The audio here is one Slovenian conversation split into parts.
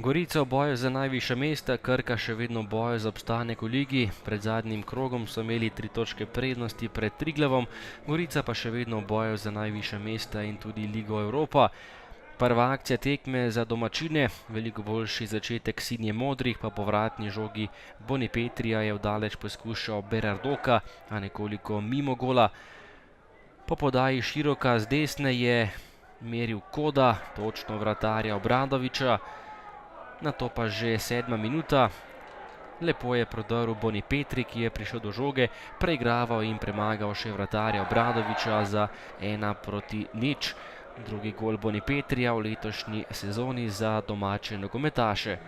Gorica v boju za najvišja mesta, Krka še vedno v boju za obstanek v ligi. Pred zadnjim krogom so imeli 3 točke prednosti pred Triglavom, Gorica pa še vedno v boju za najvišja mesta in tudi Ligo Evropa. Prva akcija tekme za domačine, veliko boljši začetek sinje modrih, pa povratni žogi Bonipetrija je vdaleč poskušal Berardoka, a nekoliko mimo gola. Po podaji široka z desne je meril Koda, točno vratarja Obradoviča. Nato pa že 7. minuta. Lepo je prodrl Bonipetri, ki je prišel do žoge, preigraval in premagal še vratarja Obradoviča za 1:0. Drugi gol Bonipetrija v letošnji sezoni za domače nogometaše.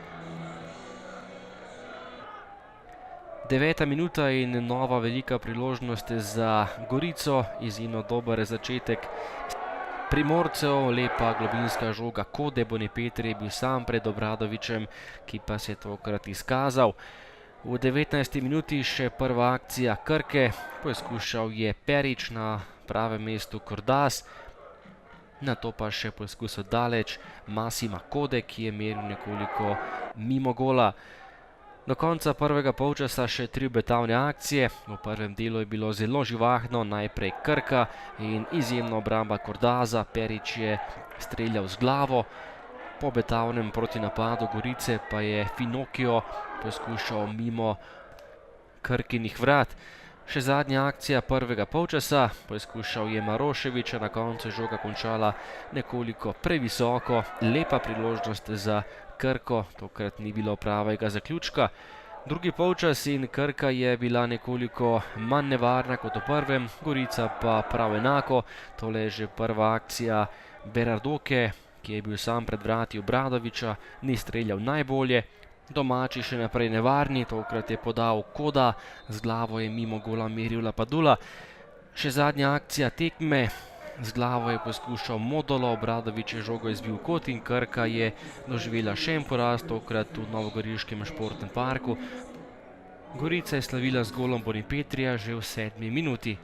9. minuta in nova velika priložnost za Gorico, izjemno dober začetek Primorcev, lepa globinska žoga Kode, Bonipetri je bil sam pred Obradovičem, ki pa se je tokrat izkazal. V 19. minuti še prva akcija Krke, poskušal je Perić, na pravem mestu Kordas, nato pa še poskus daleč Massima Kode, ki je meril nekoliko mimo gola. Do konca prvega polčasa še 3 obetavne akcije. V prvem delu je bilo zelo živahno, najprej Krka in izjemna obramba Kordaza, Perić je streljal z glavo. Po obetavnem protinapadu Gorice pa je Finocchio poskušal mimo Krkinih vrat. Še zadnja akcija prvega polčasa, poskušal je Marošević, na koncu je žoga končala nekoliko previsoko, lepa priložnost za Krko, tokrat ni bilo pravega zaključka. Drugi polčas in Krka je bila nekoliko manj nevarna kot v prvem, Gorica pa prav enako. Tole je že prva akcija Berardoke, ki je bil sam pred vrati Obradoviča, ni streljal najbolje. Domači še naprej nevarni, tokrat je podal Koda, z glavo je mimo gola meril Lapadula. Še zadnja akcija tekme, z glavo je poskušal Modolo, Obradovič je žogo izbil v kot in Krka je doživela še en poraz, tokrat v novogoriškem športnem parku. Gorica je slavila z golom Bonipetrija že v 7. minuti.